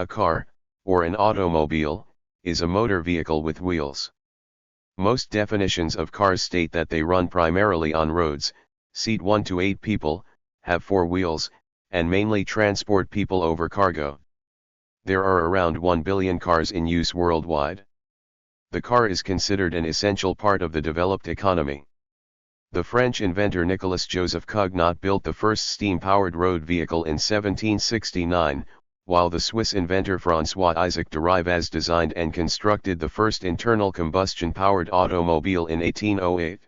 A car, or an automobile, is a motor vehicle with wheels. Most definitions of cars state that they run primarily on roads, seat 1 to 8 people, have 4 wheels, and mainly transport people over cargo. There are around 1 billion cars in use worldwide. The car is considered an essential part of the developed economy. The French inventor Nicolas Joseph Cugnot built the first steam-powered road vehicle in 1769, while the Swiss inventor François-Isaac Derives designed and constructed the first internal combustion-powered automobile in 1808.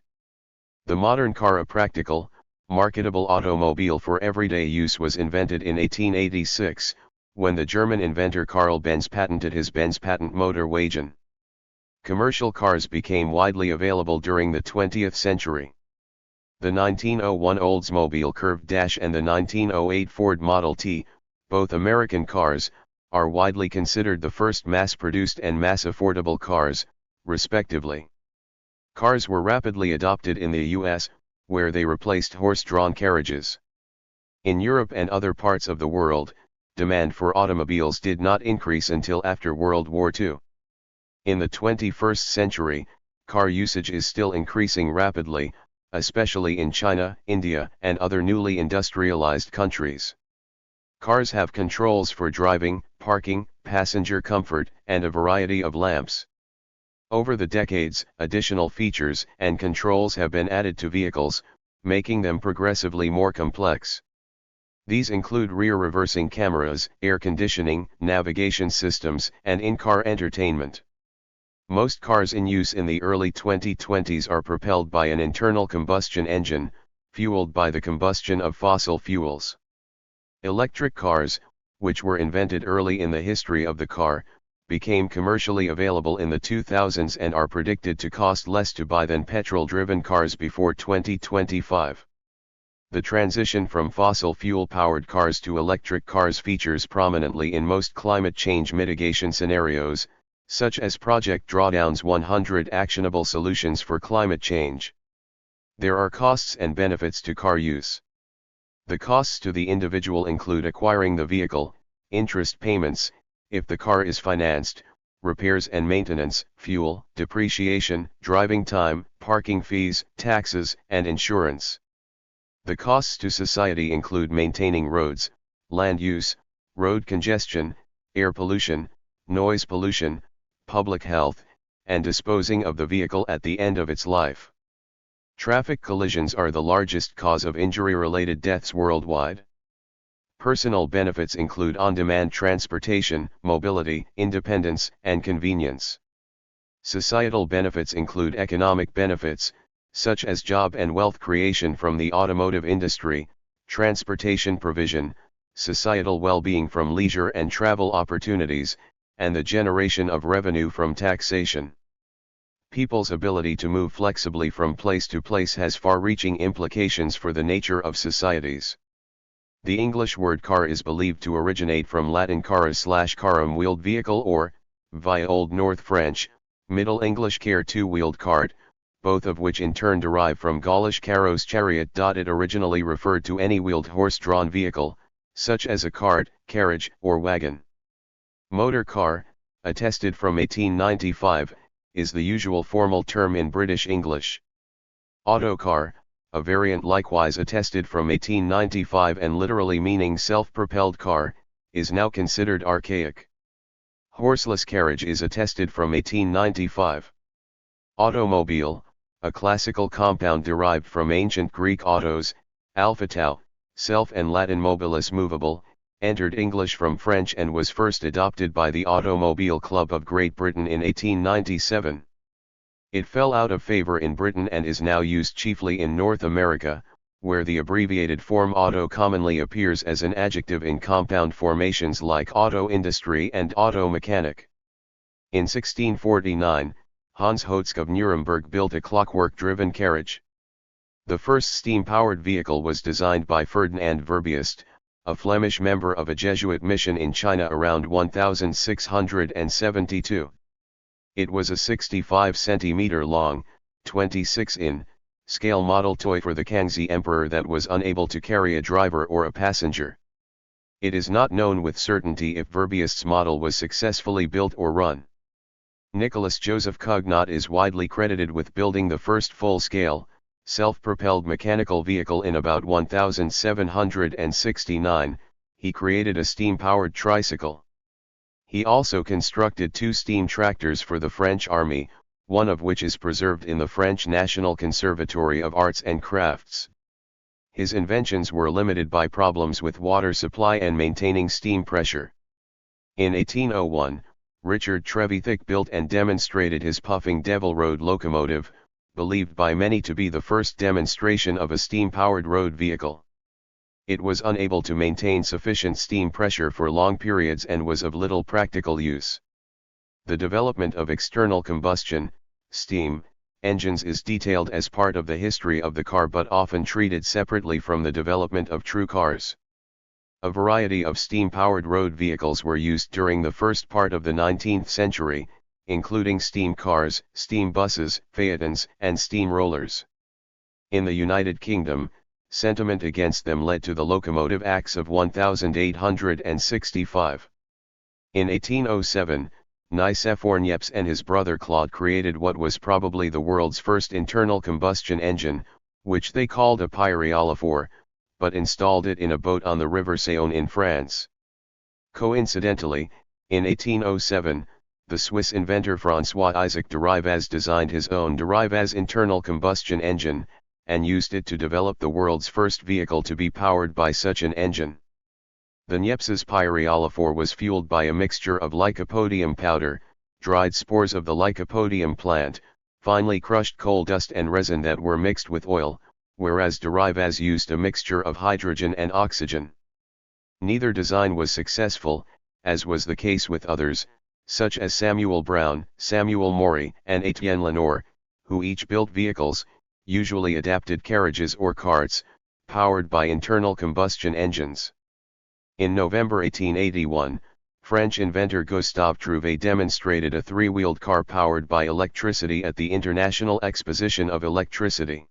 The modern car, a practical, marketable automobile for everyday use, was invented in 1886, when the German inventor Karl Benz patented his Benz patent Motorwagen. Commercial cars became widely available during the 20th century. The 1901 Oldsmobile Curved Dash and the 1908 Ford Model T, both American cars, are widely considered the first mass-produced and mass-affordable cars, respectively. Cars were rapidly adopted in the US, where they replaced horse-drawn carriages. In Europe and other parts of the world, demand for automobiles did not increase until after World War II. In the 21st century, car usage is still increasing rapidly, especially in China, India, and other newly industrialized countries. Cars have controls for driving, parking, passenger comfort, and a variety of lamps. Over the decades, additional features and controls have been added to vehicles, making them progressively more complex. These include rear reversing cameras, air conditioning, navigation systems, and in-car entertainment. Most cars in use in the early 2020s are propelled by an internal combustion engine, fueled by the combustion of fossil fuels. Electric cars, which were invented early in the history of the car, became commercially available in the 2000s and are predicted to cost less to buy than petrol-driven cars before 2025. The transition from fossil fuel-powered cars to electric cars features prominently in most climate change mitigation scenarios, such as Project Drawdown's 100 Actionable Solutions for Climate Change. There are costs and benefits to car use. The costs to the individual include acquiring the vehicle, interest payments, if the car is financed, repairs and maintenance, fuel, depreciation, driving time, parking fees, taxes, and insurance. The costs to society include maintaining roads, land use, road congestion, air pollution, noise pollution, public health, and disposing of the vehicle at the end of its life. Traffic collisions are the largest cause of injury-related deaths worldwide. Personal benefits include on-demand transportation, mobility, independence, and convenience. Societal benefits include economic benefits, such as job and wealth creation from the automotive industry, transportation provision, societal well-being from leisure and travel opportunities, and the generation of revenue from taxation. People's ability to move flexibly from place to place has far-reaching implications for the nature of societies. The English word car is believed to originate from Latin carus/carum, wheeled vehicle, or, via Old North French, Middle English care, two-wheeled cart, both of which in turn derive from Gaulish caros, chariot. It originally referred to any wheeled horse-drawn vehicle, such as a cart, carriage, or wagon. Motor car, attested from 1895, is the usual formal term in British English. Autocar, a variant likewise attested from 1895 and literally meaning self-propelled car, is now considered archaic. Horseless carriage is attested from 1895. Automobile, a classical compound derived from ancient Greek autos, alpha-tau, self, and Latin mobilis, movable, entered English from French and was first adopted by the Automobile Club of Great Britain in 1897. It fell out of favor in Britain and is now used chiefly in North America, where the abbreviated form auto commonly appears as an adjective in compound formations like auto industry and auto mechanic. In 1649, Hans Hotzke of Nuremberg built a clockwork-driven carriage. The first steam-powered vehicle was designed by Ferdinand Verbiest, a Flemish member of a Jesuit mission in China around 1672. It was a 65 cm long, 26 in, scale model toy for the Kangxi Emperor that was unable to carry a driver or a passenger. It is not known with certainty if Verbiest's model was successfully built or run. Nicholas Joseph Cugnot is widely credited with building the first full-scale, self-propelled mechanical vehicle in about 1769. He created a steam-powered tricycle. He also constructed 2 steam tractors for the French army, one of which is preserved in the French National Conservatory of Arts and Crafts. His inventions were limited by problems with water supply and maintaining steam pressure. In 1801, Richard Trevithick built and demonstrated his puffing Devil Road locomotive, believed by many to be the first demonstration of a steam-powered road vehicle. It was unable to maintain sufficient steam pressure for long periods and was of little practical use. The development of external combustion, steam, engines is detailed as part of the history of the car but often treated separately from the development of true cars. A variety of steam-powered road vehicles were used during the first part of the 19th century, including steam cars, steam buses, phaetons, and steam rollers. In the United Kingdom, sentiment against them led to the Locomotive Acts of 1865. In 1807, Nicéphore Niepce and his brother Claude created what was probably the world's first internal combustion engine, which they called a pyréolophore, but installed it in a boat on the River Saône in France. Coincidentally, in 1807, the Swiss inventor François-Isaac Derivaze designed his own Derivaze internal combustion engine, and used it to develop the world's first vehicle to be powered by such an engine. The Niepce's pyréolophore was fueled by a mixture of lycopodium powder, dried spores of the lycopodium plant, finely crushed coal dust and resin that were mixed with oil, whereas Derivaze used a mixture of hydrogen and oxygen. Neither design was successful, as was the case with others, such as Samuel Brown, Samuel Maury, and Etienne Lenoir, who each built vehicles, usually adapted carriages or carts, powered by internal combustion engines. In November 1881, French inventor Gustave Trouvé demonstrated a 3-wheeled car powered by electricity at the International Exposition of Electricity.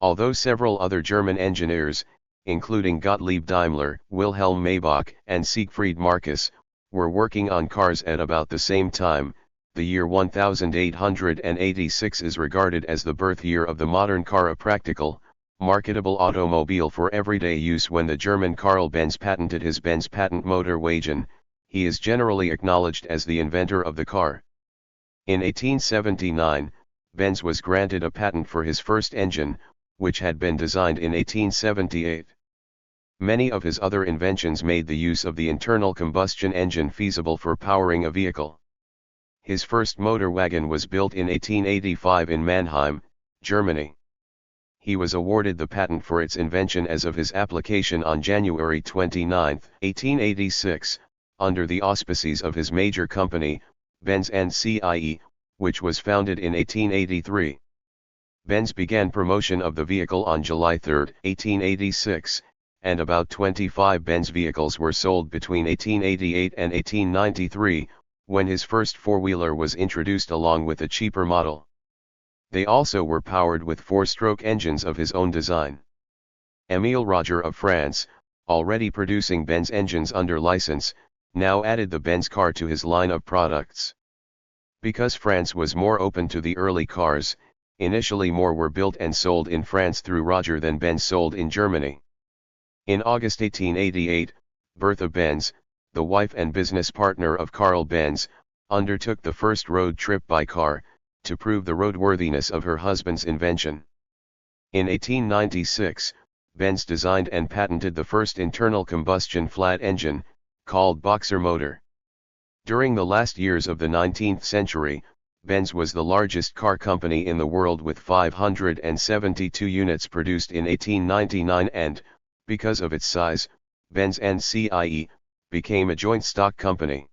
Although several other German engineers, including Gottlieb Daimler, Wilhelm Maybach, and Siegfried Marcus, were working on cars at about the same time, the year 1886 is regarded as the birth year of the modern car, a practical, marketable automobile for everyday use. When the German Karl Benz patented his Benz patent Motorwagen, he is generally acknowledged as the inventor of the car. In 1879, Benz was granted a patent for his first engine, which had been designed in 1878. Many of his other inventions made the use of the internal combustion engine feasible for powering a vehicle. His first motor wagon was built in 1885 in Mannheim, Germany. He was awarded the patent for its invention as of his application on January 29, 1886, under the auspices of his major company, Benz & Cie, which was founded in 1883. Benz began promotion of the vehicle on July 3, 1886, and about 25 Benz vehicles were sold between 1888 and 1893, when his first four-wheeler was introduced along with a cheaper model. They also were powered with 4-stroke engines of his own design. Émile Roger of France, already producing Benz engines under license, now added the Benz car to his line of products. Because France was more open to the early cars, initially more were built and sold in France through Roger than Benz sold in Germany. In August 1888, Bertha Benz, the wife and business partner of Karl Benz, undertook the first road trip by car, to prove the roadworthiness of her husband's invention. In 1896, Benz designed and patented the first internal combustion flat engine, called Boxer motor. During the last years of the 19th century, Benz was the largest car company in the world with 572 units produced in 1899 and, because of its size, Benz & Cie, became a joint stock company.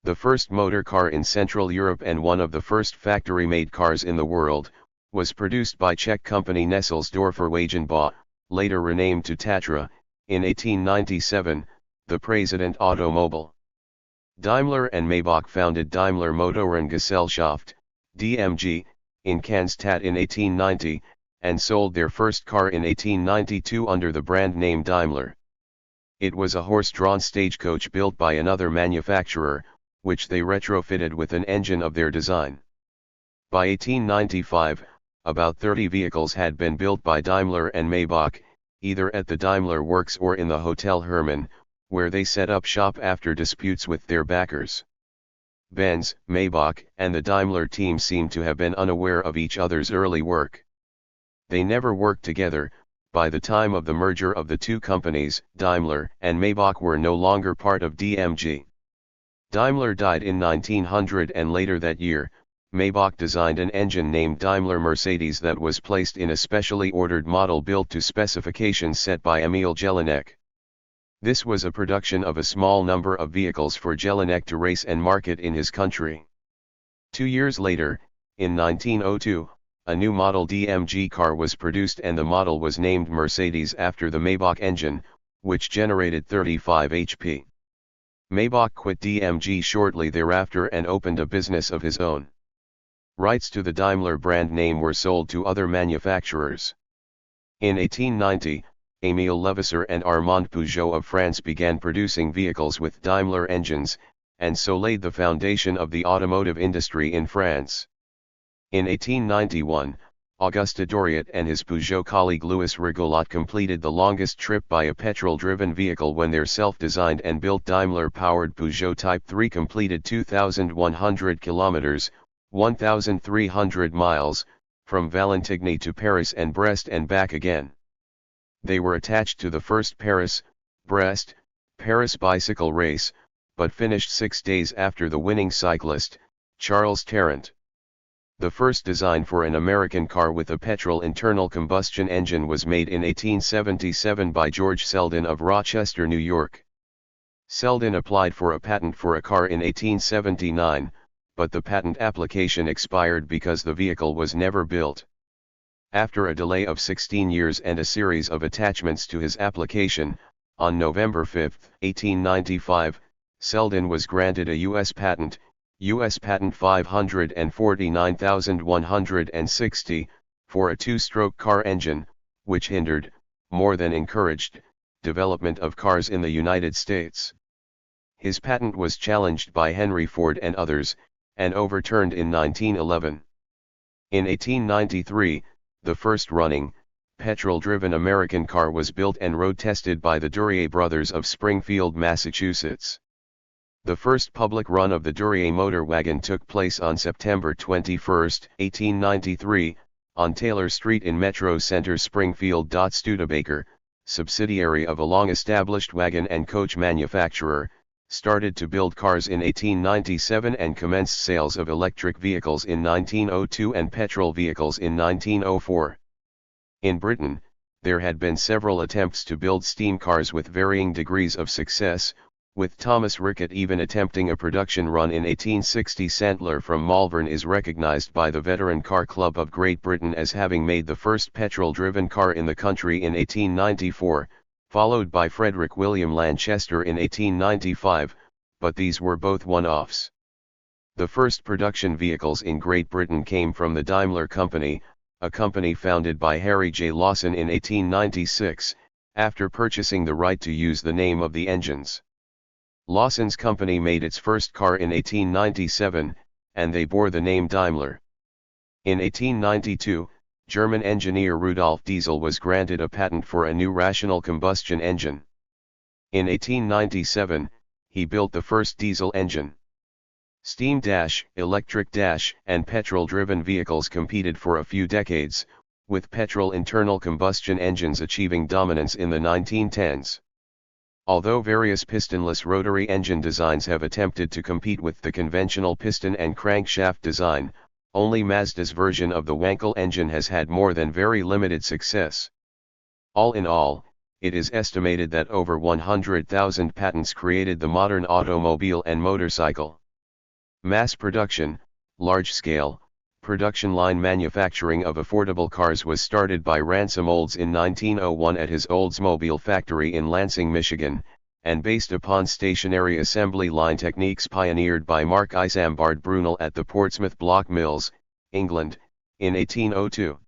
The first motor car in Central Europe and one of the first factory-made cars in the world, was produced by Czech company Nesselsdorfer Wagenbau, later renamed to Tatra, in 1897, the President Automobile. Daimler and Maybach founded Daimler Motorengesellschaft, DMG, in Cannstatt in 1890, and sold their first car in 1892 under the brand name Daimler. It was a horse-drawn stagecoach built by another manufacturer, which they retrofitted with an engine of their design. By 1895, about 30 vehicles had been built by Daimler and Maybach, either at the Daimler Works or in the Hotel Hermann, where they set up shop after disputes with their backers. Benz, Maybach, and the Daimler team seem to have been unaware of each other's early work. They never worked together. By the time of the merger of the two companies, Daimler and Maybach were no longer part of DMG. Daimler died in 1900, and later that year, Maybach designed an engine named Daimler Mercedes that was placed in a specially ordered model built to specifications set by Emil Jelinek. This was a production of a small number of vehicles for Jelinek to race and market in his country. 2 years later, in 1902, a new model DMG car was produced, and the model was named Mercedes after the Maybach engine, which generated 35 HP. Maybach quit DMG shortly thereafter and opened a business of his own. Rights to the Daimler brand name were sold to other manufacturers. In 1890, Émile Levasseur and Armand Peugeot of France began producing vehicles with Daimler engines, and so laid the foundation of the automotive industry in France. In 1891, Auguste Doriot and his Peugeot colleague Louis Rigolot completed the longest trip by a petrol-driven vehicle when their self-designed and built Daimler-powered Peugeot Type 3 completed 2,100 kilometers, 1,300 miles, from Valentigney to Paris and Brest and back again. They were attached to the first Paris-Brest, Paris bicycle race, but finished 6 days after the winning cyclist, Charles Tarrant. The first design for an American car with a petrol internal combustion engine was made in 1877 by George Selden of Rochester, New York. Selden applied for a patent for a car in 1879, but the patent application expired because the vehicle was never built. After a delay of 16 years and a series of attachments to his application, on November 5, 1895, Selden was granted a U.S. patent, U.S. Patent 549,160, for a two-stroke car engine, which hindered, more than encouraged, development of cars in the United States. His patent was challenged by Henry Ford and others, and overturned in 1911. In 1893, the first running, petrol-driven American car was built and road-tested by the Duryea brothers of Springfield, Massachusetts. The first public run of the Duryea motor wagon took place on September 21, 1893, on Taylor Street in Metro Center, Springfield. Studebaker, subsidiary of a long-established wagon and coach manufacturer, started to build cars in 1897 and commenced sales of electric vehicles in 1902 and petrol vehicles in 1904. In Britain, there had been several attempts to build steam cars with varying degrees of success, with Thomas Rickett even attempting a production run in 1860. Santler from Malvern is recognized by the Veteran Car Club of Great Britain as having made the first petrol-driven car in the country in 1894, followed by Frederick William Lanchester in 1895, but these were both one-offs. The first production vehicles in Great Britain came from the Daimler Company, a company founded by Harry J. Lawson in 1896, after purchasing the right to use the name of the engines. Lawson's company made its first car in 1897, and they bore the name Daimler. In 1892, German engineer Rudolf Diesel was granted a patent for a new rational combustion engine. In 1897, he built the first diesel engine. Steam, electric, and petrol-driven vehicles competed for a few decades, with petrol internal combustion engines achieving dominance in the 1910s. Although various pistonless rotary engine designs have attempted to compete with the conventional piston and crankshaft design, only Mazda's version of the Wankel engine has had more than very limited success. All in all, it is estimated that over 100,000 patents created the modern automobile and motorcycle. Mass production, large-scale, production line manufacturing of affordable cars was started by Ransom Olds in 1901 at his Oldsmobile factory in Lansing, Michigan, and based upon stationary assembly line techniques pioneered by Mark Isambard Brunel at the Portsmouth Block Mills, England, in 1802.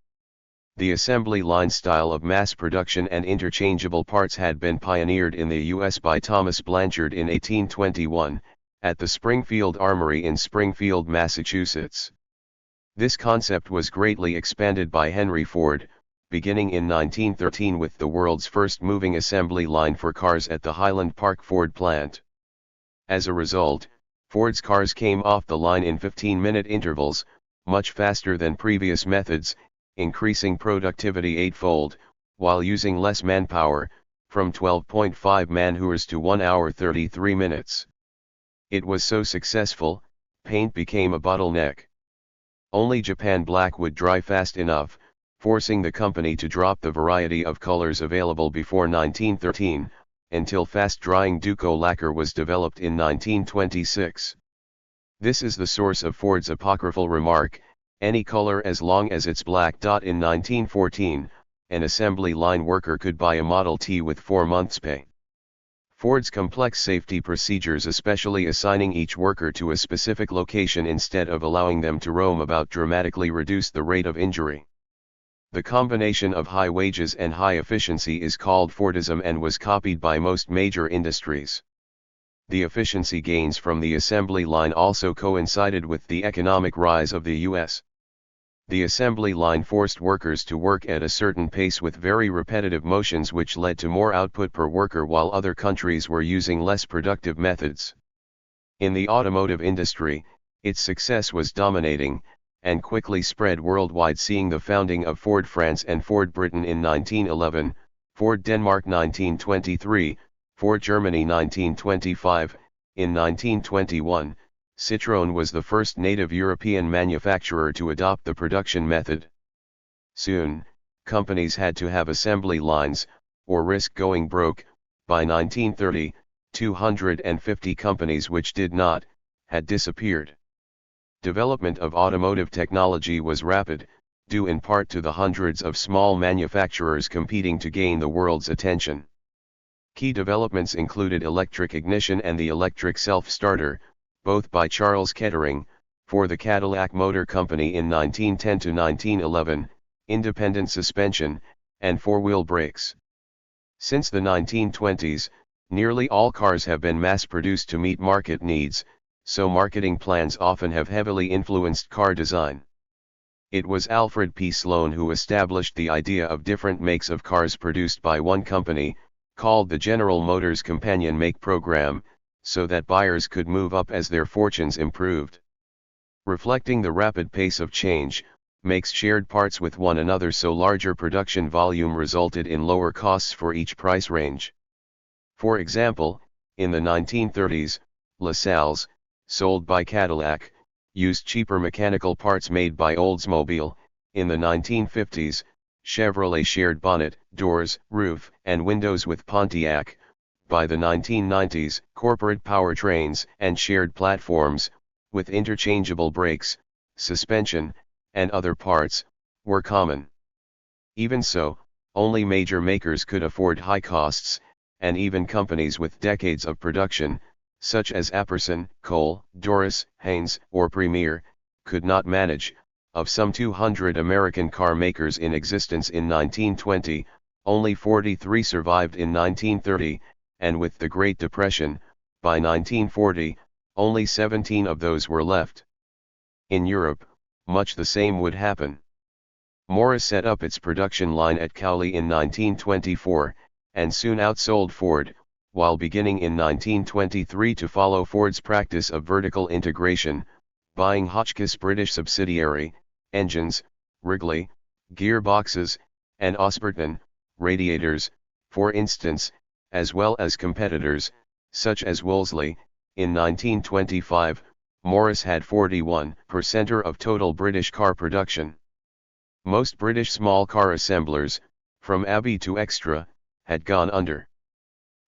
The assembly line style of mass production and interchangeable parts had been pioneered in the U.S. by Thomas Blanchard in 1821, at the Springfield Armory in Springfield, Massachusetts. This concept was greatly expanded by Henry Ford, beginning in 1913 with the world's first moving assembly line for cars at the Highland Park Ford plant. As a result, Ford's cars came off the line in 15-minute intervals, much faster than previous methods, increasing productivity eightfold, while using less manpower, from 12.5 man-hours to 1 hour 33 minutes. It was so successful, paint became a bottleneck. Only Japan black would dry fast enough, forcing the company to drop the variety of colors available before 1913, until fast-drying Duco lacquer was developed in 1926. This is the source of Ford's apocryphal remark, "Any color as long as it's black." In 1914, an assembly line worker could buy a Model T with 4 months' pay. Ford's complex safety procedures, especially assigning each worker to a specific location instead of allowing them to roam about, dramatically reduced the rate of injury. The combination of high wages and high efficiency is called Fordism and was copied by most major industries. The efficiency gains from the assembly line also coincided with the economic rise of the U.S. The assembly line forced workers to work at a certain pace with very repetitive motions, which led to more output per worker while other countries were using less productive methods. In the automotive industry, its success was dominating, and quickly spread worldwide, seeing the founding of Ford France and Ford Britain in 1911, Ford Denmark 1923, Ford Germany 1925, in 1921. Citroën was the first native European manufacturer to adopt the production method. Soon, companies had to have assembly lines, or risk going broke. By 1930, 250 companies which did not, had disappeared. Development of automotive technology was rapid, due in part to the hundreds of small manufacturers competing to gain the world's attention. Key developments included electric ignition and the electric self-starter, both by Charles Kettering, for the Cadillac Motor Company in 1910 to 1911, independent suspension, and four-wheel brakes. Since the 1920s, nearly all cars have been mass-produced to meet market needs, so marketing plans often have heavily influenced car design. It was Alfred P. Sloan who established the idea of different makes of cars produced by one company, called the General Motors Companion Make Program, so that buyers could move up as their fortunes improved. Reflecting the rapid pace of change, makes shared parts with one another, so larger production volume resulted in lower costs for each price range. For example, in the 1930s, LaSalle's, sold by Cadillac, used cheaper mechanical parts made by Oldsmobile. In the 1950s, Chevrolet shared bonnet, doors, roof, and windows with Pontiac. By the 1990s, corporate powertrains and shared platforms, with interchangeable brakes, suspension, and other parts, were common. Even so, only major makers could afford high costs, and even companies with decades of production, such as Apperson, Cole, Doris, Haynes, or Premier, could not manage. Of some 200 American car makers in existence in 1920, only 43 survived in 1930, and with the Great Depression, by 1940, only 17 of those were left. In Europe, much the same would happen. Morris set up its production line at Cowley in 1924, and soon outsold Ford, while beginning in 1923 to follow Ford's practice of vertical integration, buying Hotchkiss' British subsidiary, engines, Wrigley, gearboxes, and Osberton, radiators, for instance, as well as competitors, such as Wolseley. In 1925, Morris had 41% of total British car production. Most British small car assemblers, from Abbey to Extra, had gone under.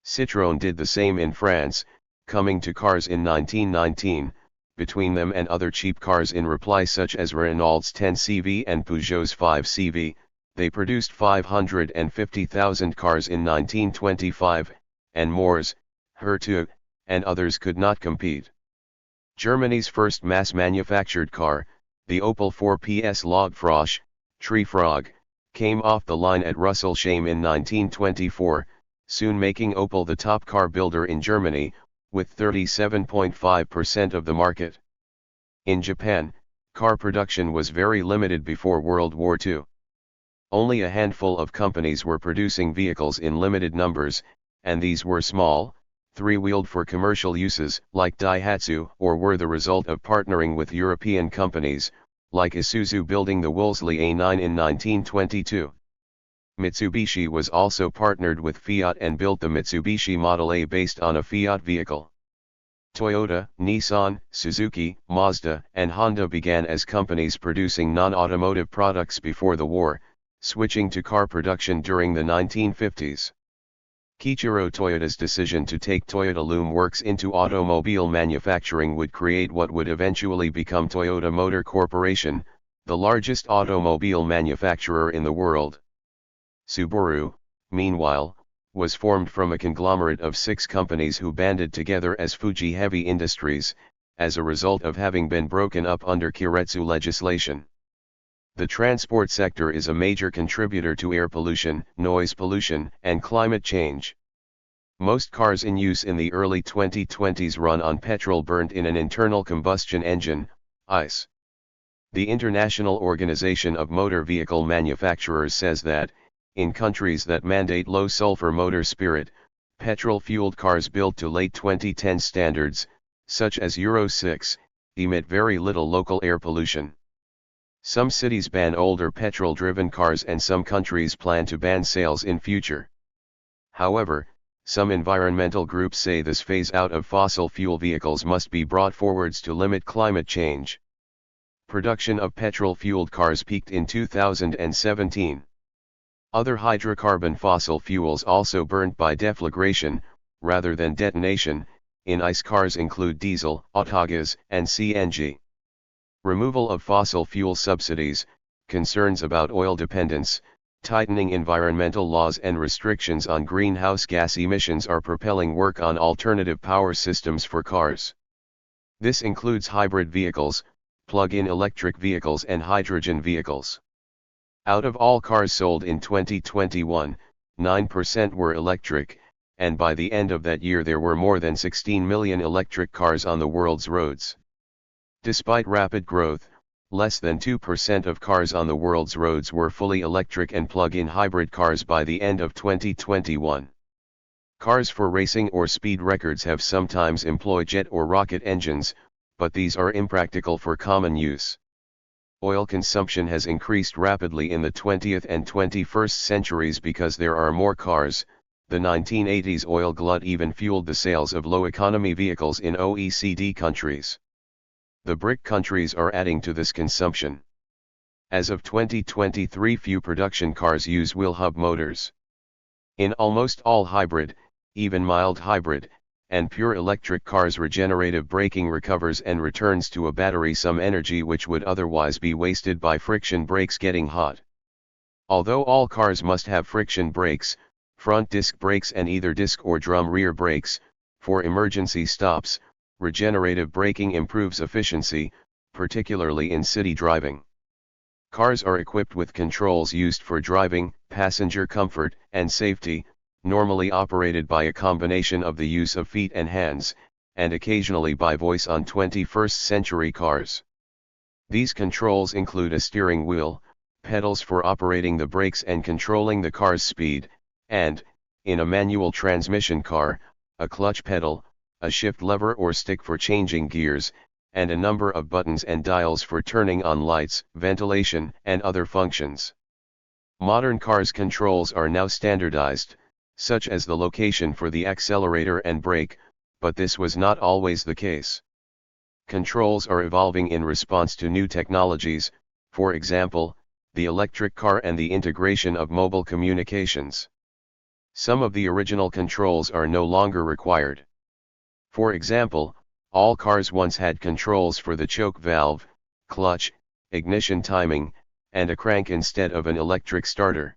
Citroën did the same in France, coming to cars in 1919, between them and other cheap cars in reply such as Renault's 10CV and Peugeot's 5CV, they produced 550,000 cars in 1925, and Mors, Hertog, and others could not compete. Germany's first mass-manufactured car, the Opel 4PS Logfrosch, Tree Frog, came off the line at Rüsselsheim in 1924, soon making Opel the top car builder in Germany, with 37.5% of the market. In Japan, car production was very limited before World War II. Only a handful of companies were producing vehicles in limited numbers, and these were small, three-wheeled for commercial uses, like Daihatsu, or were the result of partnering with European companies, like Isuzu building the Wolseley A9 in 1922. Mitsubishi was also partnered with Fiat and built the Mitsubishi Model A based on a Fiat vehicle. Toyota, Nissan, Suzuki, Mazda, and Honda began as companies producing non-automotive products before the war, switching to car production during the 1950s. Kiichiro Toyoda's decision to take Toyota Loom Works into automobile manufacturing would create what would eventually become Toyota Motor Corporation, the largest automobile manufacturer in the world. Subaru, meanwhile, was formed from a conglomerate of 6 companies who banded together as Fuji Heavy Industries, as a result of having been broken up under Keiretsu legislation. The transport sector is a major contributor to air pollution, noise pollution, and climate change. Most cars in use in the early 2020s run on petrol burnt in an internal combustion engine, ICE. The International Organization of Motor Vehicle Manufacturers says that, in countries that mandate low-sulfur motor spirit, petrol-fueled cars built to late 2010 standards, such as Euro 6, emit very little local air pollution. Some cities ban older petrol-driven cars and some countries plan to ban sales in future. However, some environmental groups say this phase out of fossil fuel vehicles must be brought forwards to limit climate change. Production of petrol-fueled cars peaked in 2017. Other hydrocarbon fossil fuels also burnt by deflagration, rather than detonation, in ICE cars include diesel, autogas, and CNG. Removal of fossil fuel subsidies, concerns about oil dependence, tightening environmental laws and restrictions on greenhouse gas emissions are propelling work on alternative power systems for cars. This includes hybrid vehicles, plug-in electric vehicles and hydrogen vehicles. Out of all cars sold in 2021, 9% were electric, and by the end of that year there were more than 16 million electric cars on the world's roads. Despite rapid growth, less than 2% of cars on the world's roads were fully electric and plug-in hybrid cars by the end of 2021. Cars for racing or speed records have sometimes employed jet or rocket engines, but these are impractical for common use. Oil consumption has increased rapidly in the 20th and 21st centuries because there are more cars. The 1980s oil glut even fueled the sales of low-economy vehicles in OECD countries. The BRIC countries are adding to this consumption. As of 2023, few production cars use wheel hub motors. In almost all hybrid, even mild hybrid, and pure electric cars, regenerative braking recovers and returns to a battery some energy which would otherwise be wasted by friction brakes getting hot. Although all cars must have friction brakes, front disc brakes and either disc or drum rear brakes, for emergency stops, regenerative braking improves efficiency, particularly in city driving. Cars are equipped with controls used for driving, passenger comfort, and safety, normally operated by a combination of the use of feet and hands, and occasionally by voice on 21st century cars. These controls include a steering wheel, pedals for operating the brakes and controlling the car's speed, and, in a manual transmission car, a clutch pedal, a shift lever or stick for changing gears, and a number of buttons and dials for turning on lights, ventilation, and other functions. Modern cars' controls are now standardized, such as the location for the accelerator and brake, but this was not always the case. Controls are evolving in response to new technologies, for example, the electric car and the integration of mobile communications. Some of the original controls are no longer required. For example, all cars once had controls for the choke valve, clutch, ignition timing, and a crank instead of an electric starter.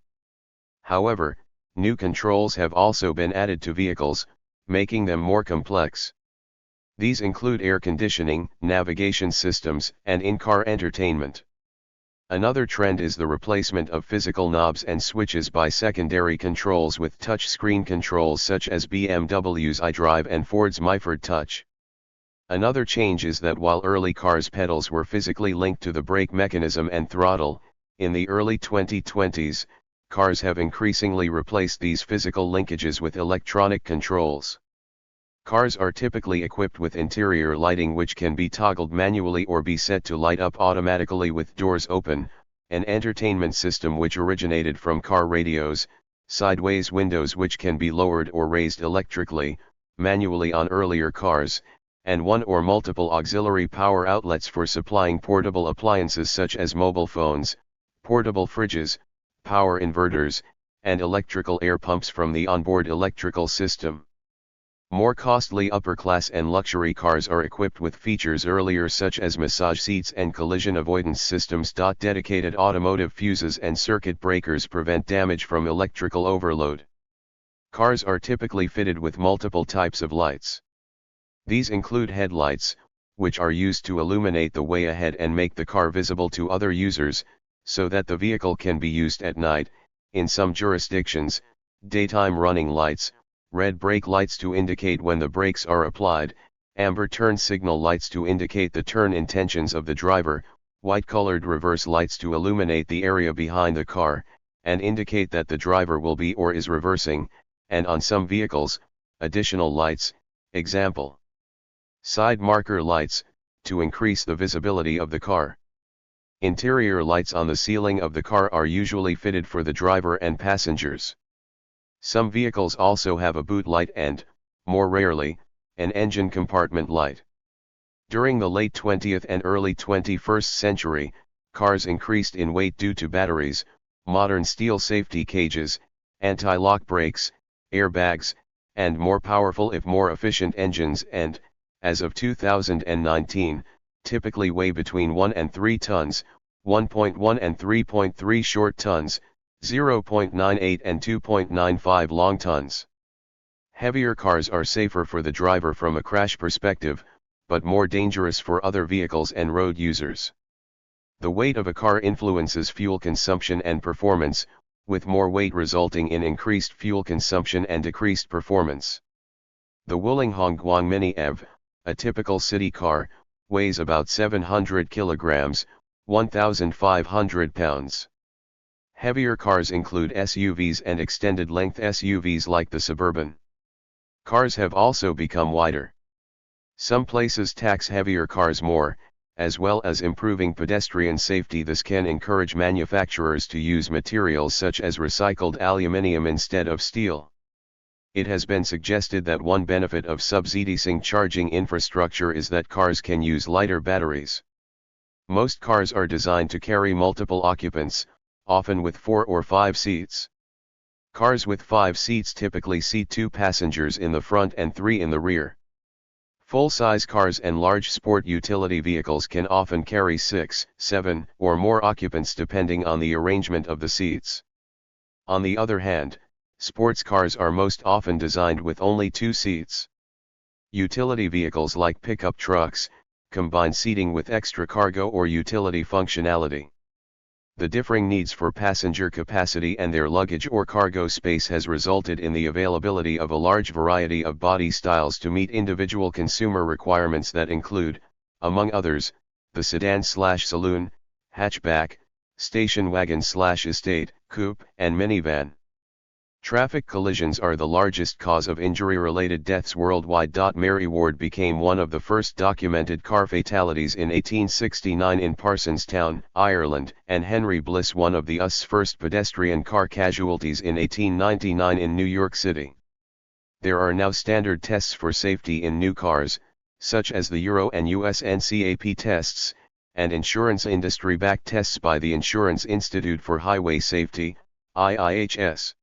However, new controls have also been added to vehicles, making them more complex. These include air conditioning, navigation systems, and in-car entertainment. Another trend is the replacement of physical knobs and switches by secondary controls with touch-screen controls such as BMW's iDrive and Ford's Myford Touch. Another change is that while early cars' pedals were physically linked to the brake mechanism and throttle, in the early 2020s, cars have increasingly replaced these physical linkages with electronic controls. Cars are typically equipped with interior lighting which can be toggled manually or be set to light up automatically with doors open, an entertainment system which originated from car radios, sideways windows which can be lowered or raised electrically, manually on earlier cars, and one or multiple auxiliary power outlets for supplying portable appliances such as mobile phones, portable fridges, power inverters, and electrical air pumps from the onboard electrical system. More costly upper-class and luxury cars are equipped with features earlier such as massage seats and collision avoidance systems. Dedicated automotive fuses and circuit breakers prevent damage from electrical overload. Cars are typically fitted with multiple types of lights. These include headlights, which are used to illuminate the way ahead and make the car visible to other users, so that the vehicle can be used at night. In some jurisdictions, daytime running lights, red brake lights to indicate when the brakes are applied, amber turn signal lights to indicate the turn intentions of the driver, white-colored reverse lights to illuminate the area behind the car, and indicate that the driver will be or is reversing, and on some vehicles, additional lights, example, side marker lights, to increase the visibility of the car. Interior lights on the ceiling of the car are usually fitted for the driver and passengers. Some vehicles also have a boot light and, more rarely, an engine compartment light. During the late 20th and early 21st century, cars increased in weight due to batteries, modern steel safety cages, anti-lock brakes, airbags, and more powerful if more efficient engines and, as of 2019, typically weigh between 1 and 3 tons, 1.1 and 3.3 short tons, 0.98 and 2.95 long tons. Heavier cars are safer for the driver from a crash perspective, but more dangerous for other vehicles and road users. The weight of a car influences fuel consumption and performance, with more weight resulting in increased fuel consumption and decreased performance. The Wollongong Mini EV, a typical city car, weighs about 700 kilograms, 1,500 pounds. Heavier cars include SUVs and extended-length SUVs like the Suburban. Cars have also become wider. Some places tax heavier cars more, as well as improving pedestrian safety. This can encourage manufacturers to use materials such as recycled aluminium instead of steel. It has been suggested that one benefit of subsidizing charging infrastructure is that cars can use lighter batteries. Most cars are designed to carry multiple occupants, often with 4 or 5 seats. Cars with 5 seats typically seat 2 passengers in the front and 3 in the rear. Full-size cars and large sport utility vehicles can often carry 6, 7, or more occupants depending on the arrangement of the seats. On the other hand, sports cars are most often designed with only 2 seats. Utility vehicles like pickup trucks combine seating with extra cargo or utility functionality. The differing needs for passenger capacity and their luggage or cargo space has resulted in the availability of a large variety of body styles to meet individual consumer requirements that include, among others, the sedan/saloon, hatchback, station wagon/estate, coupe, and minivan. Traffic collisions are the largest cause of injury-related deaths worldwide. Mary Ward became one of the first documented car fatalities in 1869 in Parsonstown, Ireland, and Henry Bliss one of the US's first pedestrian car casualties in 1899 in New York City. There are now standard tests for safety in new cars, such as the Euro and US NCAP tests, and insurance industry-backed tests by the Insurance Institute for Highway Safety, IIHS.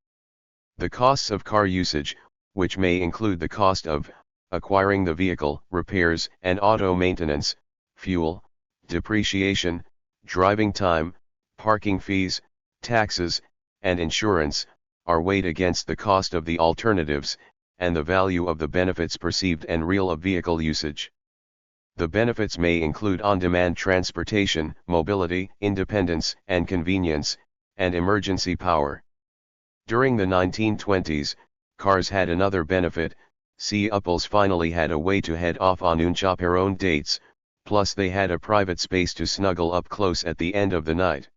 The costs of car usage, which may include the cost of acquiring the vehicle, repairs and auto maintenance, fuel, depreciation, driving time, parking fees, taxes, and insurance, are weighed against the cost of the alternatives, and the value of the benefits perceived and real of vehicle usage. The benefits may include on-demand transportation, mobility, independence and convenience, and emergency power. During the 1920s, cars had another benefit. Couples finally had a way to head off on unchaperoned dates, plus they had a private space to snuggle up close at the end of the night.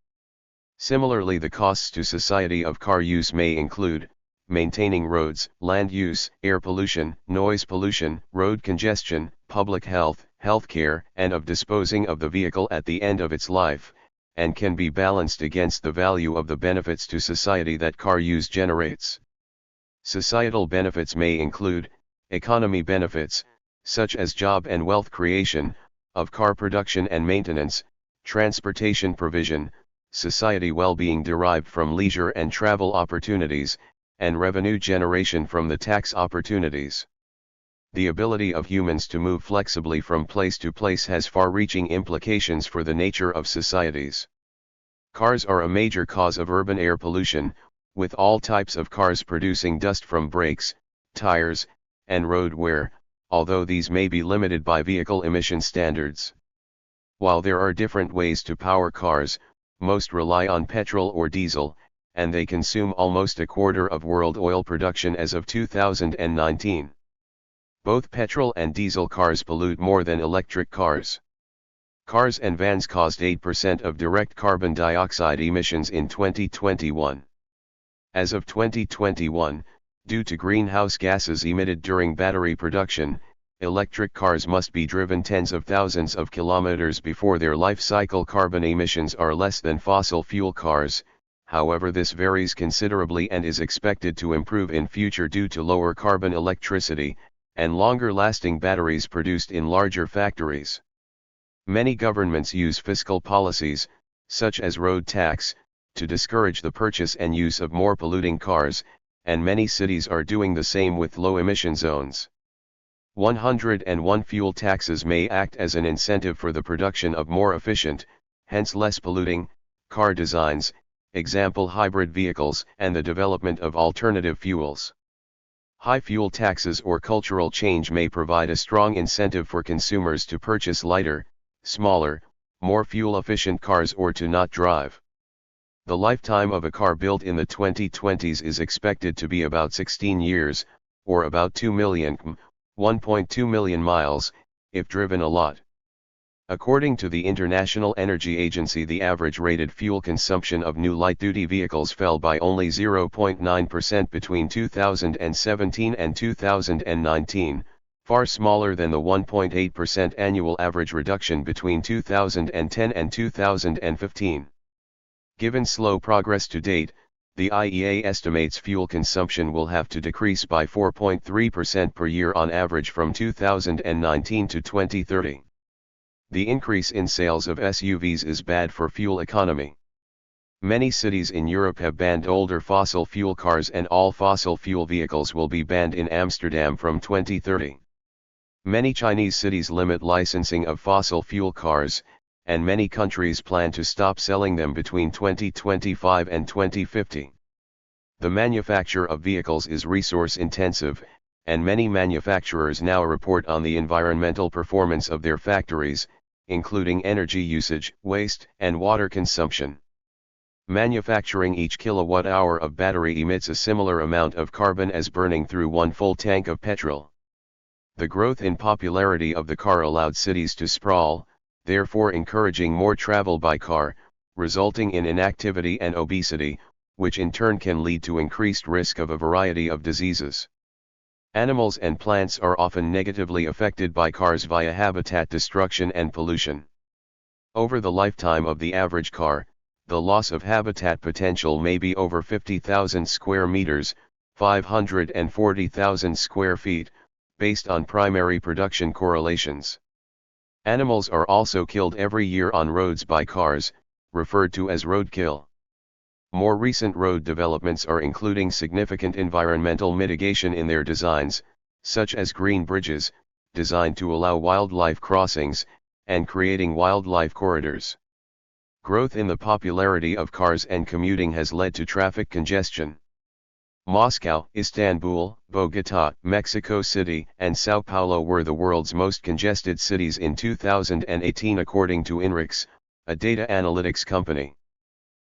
Similarly, the costs to society of car use may include maintaining roads, land use, air pollution, noise pollution, road congestion, public health, healthcare, and of disposing of the vehicle at the end of its life, and can be balanced against the value of the benefits to society that car use generates. Societal benefits may include economy benefits, such as job and wealth creation, of car production and maintenance, transportation provision, society well-being derived from leisure and travel opportunities, and revenue generation from the tax opportunities. The ability of humans to move flexibly from place to place has far-reaching implications for the nature of societies. Cars are a major cause of urban air pollution, with all types of cars producing dust from brakes, tires, and road wear, although these may be limited by vehicle emission standards. While there are different ways to power cars, most rely on petrol or diesel, and they consume almost a quarter of world oil production as of 2019. Both petrol and diesel cars pollute more than electric cars. Cars and vans caused 8% of direct carbon dioxide emissions in 2021. As of 2021, due to greenhouse gases emitted during battery production, electric cars must be driven tens of thousands of kilometers before their life cycle carbon emissions are less than fossil fuel cars. However, this varies considerably and is expected to improve in future due to lower carbon electricity, and longer-lasting batteries produced in larger factories. Many governments use fiscal policies, such as road tax, to discourage the purchase and use of more polluting cars, and many cities are doing the same with low-emission zones. 101 fuel taxes may act as an incentive for the production of more efficient, hence less polluting, car designs, example hybrid vehicles, and the development of alternative fuels. High fuel taxes or cultural change may provide a strong incentive for consumers to purchase lighter, smaller, more fuel-efficient cars or to not drive. The lifetime of a car built in the 2020s is expected to be about 16 years, or about 2 million km, 1.2 million miles, if driven a lot. According to the International Energy Agency, the average rated fuel consumption of new light-duty vehicles fell by only 0.9% between 2017 and 2019, far smaller than the 1.8% annual average reduction between 2010 and 2015. Given slow progress to date, the IEA estimates fuel consumption will have to decrease by 4.3% per year on average from 2019 to 2030. The increase in sales of SUVs is bad for fuel economy. Many cities in Europe have banned older fossil fuel cars, and all fossil fuel vehicles will be banned in Amsterdam from 2030. Many Chinese cities limit licensing of fossil fuel cars, and many countries plan to stop selling them between 2025 and 2050. The manufacture of vehicles is resource intensive, and many manufacturers now report on the environmental performance of their factories, including energy usage, waste, and water consumption. Manufacturing each kilowatt-hour of battery emits a similar amount of carbon as burning through one full tank of petrol. The growth in popularity of the car allowed cities to sprawl, therefore encouraging more travel by car, resulting in inactivity and obesity, which in turn can lead to increased risk of a variety of diseases. Animals and plants are often negatively affected by cars via habitat destruction and pollution. Over the lifetime of the average car, the loss of habitat potential may be over 50,000 square meters, 540,000 square feet, based on primary production correlations. Animals are also killed every year on roads by cars, referred to as roadkill. More recent road developments are including significant environmental mitigation in their designs, such as green bridges, designed to allow wildlife crossings, and creating wildlife corridors. Growth in the popularity of cars and commuting has led to traffic congestion. Moscow, Istanbul, Bogota, Mexico City, and São Paulo were the world's most congested cities in 2018 according to INRIX, a data analytics company.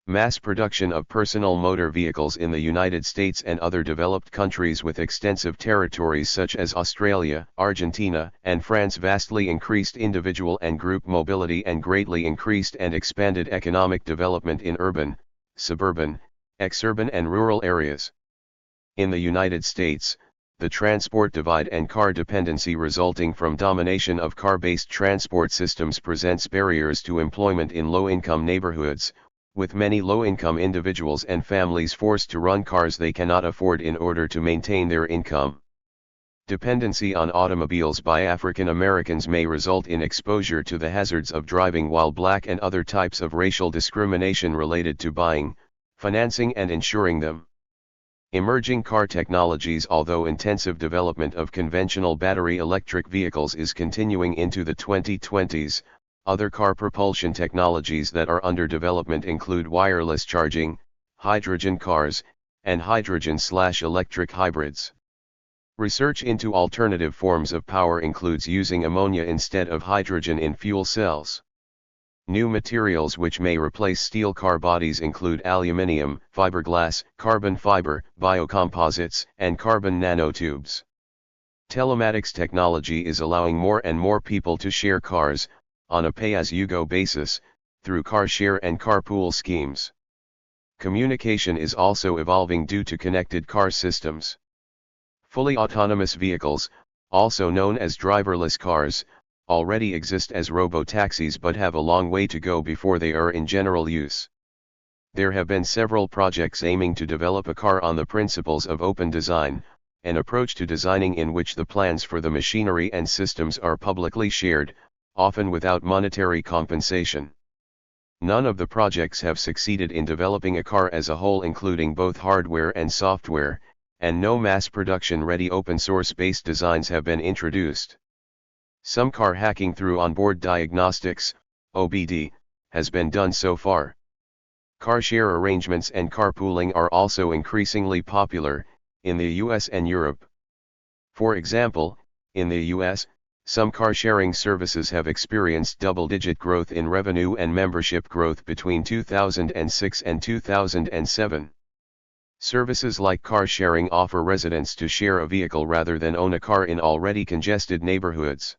Mass production of personal motor vehicles in the United States and other developed countries with extensive territories such as Australia, Argentina, and France vastly increased individual and group mobility and greatly increased and expanded economic development in urban, suburban, exurban and rural areas. In the United States, the transport divide and car dependency resulting from domination of car-based transport systems presents barriers to employment in low-income neighborhoods, with many low-income individuals and families forced to run cars they cannot afford in order to maintain their income. Dependency on automobiles by African Americans may result in exposure to the hazards of driving while black and other types of racial discrimination related to buying, financing and insuring them. Emerging car technologies. Although intensive development of conventional battery electric vehicles is continuing into the 2020s, other car propulsion technologies that are under development include wireless charging, hydrogen cars, and hydrogen/electric hybrids. Research into alternative forms of power includes using ammonia instead of hydrogen in fuel cells. New materials which may replace steel car bodies include aluminium, fiberglass, carbon fiber, biocomposites, and carbon nanotubes. Telematics technology is allowing more and more people to share cars, on a pay-as-you-go basis, through car share and carpool schemes. Communication is also evolving due to connected car systems. Fully autonomous vehicles, also known as driverless cars, already exist as robo-taxis but have a long way to go before they are in general use. There have been several projects aiming to develop a car on the principles of open design, an approach to designing in which the plans for the machinery and systems are publicly shared, often without monetary compensation. None of the projects have succeeded in developing a car as a whole including both hardware and software, and no mass production-ready open-source based designs have been introduced. Some car hacking through onboard diagnostics, OBD, has been done so far. Car share arrangements and carpooling are also increasingly popular, in the US and Europe. For example, in the US, some car-sharing services have experienced double-digit growth in revenue and membership growth between 2006 and 2007. Services like car sharing offer residents to share a vehicle rather than own a car in already congested neighborhoods.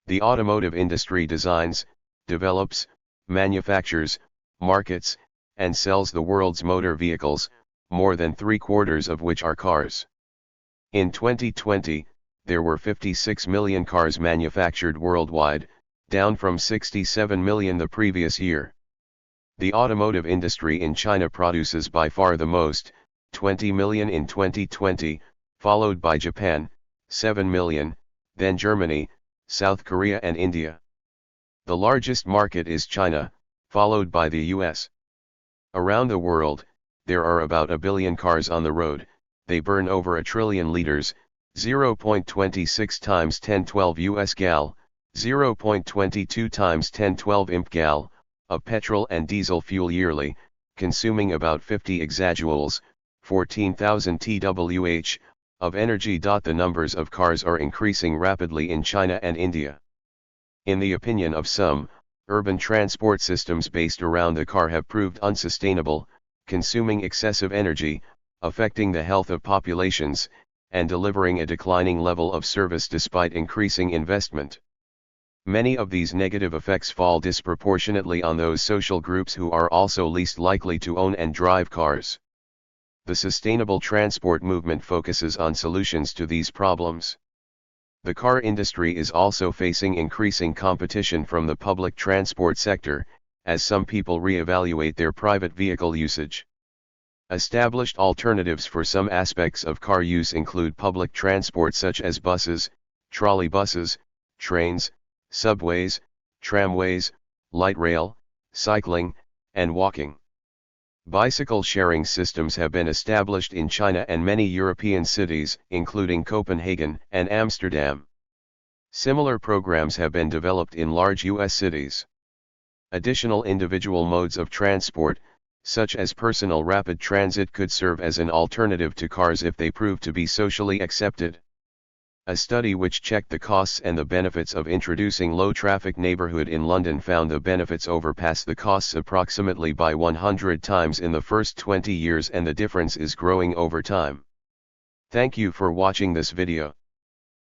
The automotive industry designs, develops, manufactures, markets, and sells the world's motor vehicles, more than 3/4 of which are cars. In 2020, there were 56 million cars manufactured worldwide, down from 67 million the previous year. The automotive industry in China produces by far the most, 20 million in 2020, followed by Japan, 7 million, then Germany, South Korea and India. The largest market is China, followed by the US. Around the world, there are about a billion cars on the road, they burn over 1 trillion liters, 0.26 times 1012 US gal, 0.22 times 1012 imp gal, of petrol and diesel fuel yearly, consuming about 50 exajoules, 14,000 TWh, of energy. The numbers of cars are increasing rapidly in China and India. In the opinion of some, urban transport systems based around the car have proved unsustainable, consuming excessive energy, affecting the health of populations, and delivering a declining level of service despite increasing investment. Many of these negative effects fall disproportionately on those social groups who are also least likely to own and drive cars. The sustainable transport movement focuses on solutions to these problems. The car industry is also facing increasing competition from the public transport sector, as some people re-evaluate their private vehicle usage. Established alternatives for some aspects of car use include public transport such as buses, trolleybuses, trains, subways, tramways, light rail, cycling, and walking. Bicycle sharing systems have been established in China and many European cities, including Copenhagen and Amsterdam. Similar programs have been developed in large US cities. Additional individual modes of transport, such as personal rapid transit, could serve as an alternative to cars if they prove to be socially accepted. A study which checked the costs and the benefits of introducing low-traffic neighborhood in London found the benefits overpass the costs approximately by 100 times in the first 20 years, and the difference is growing over time. Thank you for watching this video.